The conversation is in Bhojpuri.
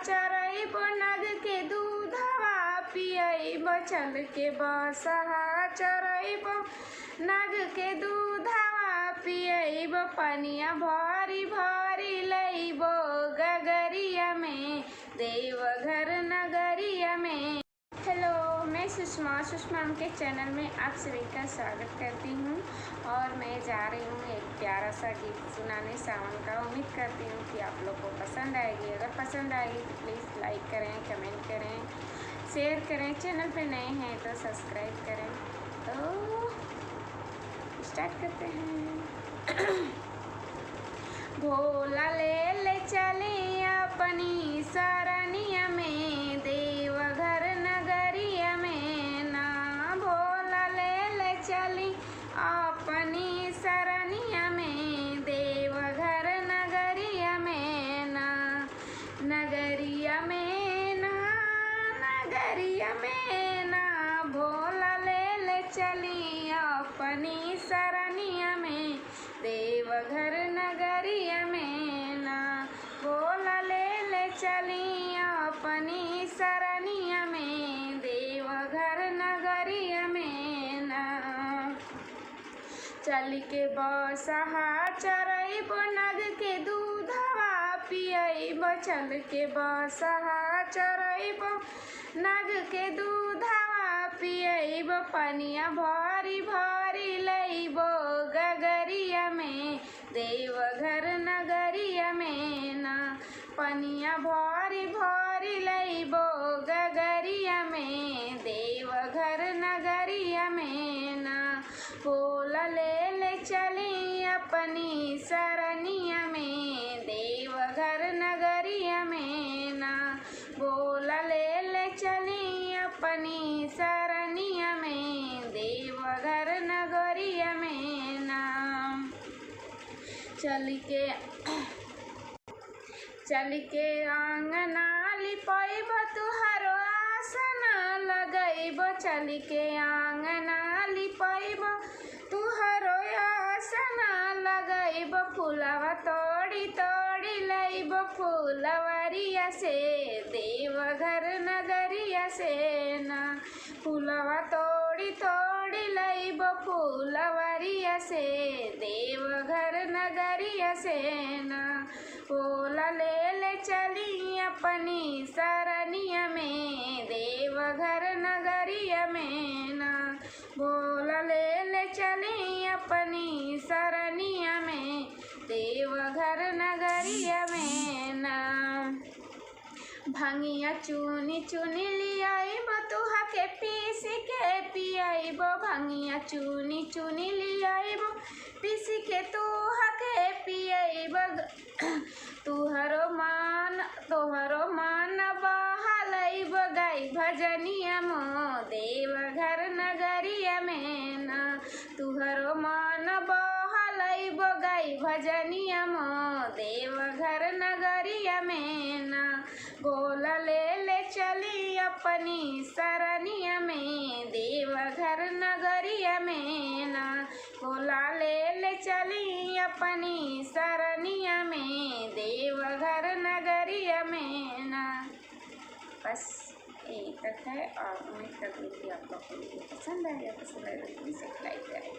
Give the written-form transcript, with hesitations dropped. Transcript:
चरइब नग के दूधवा पियइब चल के बसहा चरइब नग के दूधवा पियइब पनिया भरी भरी लइब गगरिया में देवघर नगरिया में। हेलो, मैं सुषमा के चैनल में आप सभी का स्वागत करती हूँ और मैं जा रही हूँ एक प्यारा सा गीत सुनाने सावन का। उम्मीद करती हूँ कि आप लोग को पसंद आएगी। अगर पसंद आएगी तो प्लीज़ लाइक करें, कमेंट करें, शेयर करें। चैनल पे नए हैं तो सब्सक्राइब करें। तो स्टार्ट करते हैं। भोला ले चले अपनी सरनिया में देवघर नगरिया में ना। भोला ले चली अपनी सरनिया में देवघर नगरिया में ना। नगरिया में ना, नगरिया में ना। भोला ले चली अपनी सरनिया में देवघर नगरिया में ना। भोला ले चली अपनी सरनिया में देवघर नगरिया में ना। चल के बसहा चरइब नग के दूधवा पियइब चल के बसहा चरइब नग के दूधवा पियइब पनिया भरी भरी लइब गगरिया में देवघर नगरिया में ना। पनिया भरी भरी लइब गगरिया में देवघर नगरिया में ना। भोला ले चली अपनी सरनिया में देवघर नगरिया में ना। भोला ले चली अपनी सरनिया में देवघर नगरिया में ना। चल के आंगना लिपइब तुहरो आसन लगइब चल के आंगना लिपइब तुहरो आसन लगइब फूलवा तोड़ी तोड़ी लइब फूलवरिया से देवघर नगरिया से ना। फूलवा तोड़ी तोड़ी लइब फूलवरिया से देवघर नगरिया से ना। भोला ले चली अपनी सरनिया में देवघर नगरिया में ना। भोला ले चली अपनी सरनिया में देवघर नगरिया में ना। भंगिया चुनी चुनी लियाइब तुहा के पीस के पियाइब भंगिया चुनी चुनी लियाइब पीस के तुहा के पियाइब। तुहरो मान बहलइब गाई भजनिया मो देवघर नगरिया में ना। तुहरो मान बहलइब गाई भजनिया मो देवघर नगरिया में ना। भोला ले चली अपनी सरनिया में देवघर नगरिया में ना। भोला ले चली अपनी सरनिया में देवघर नगरिया में ना। बस यही तक है और उम्मीद करती हूँ कि आप लोग को पसंद आएगा। पसंद आएगा तो प्लीज़ लाइक करें।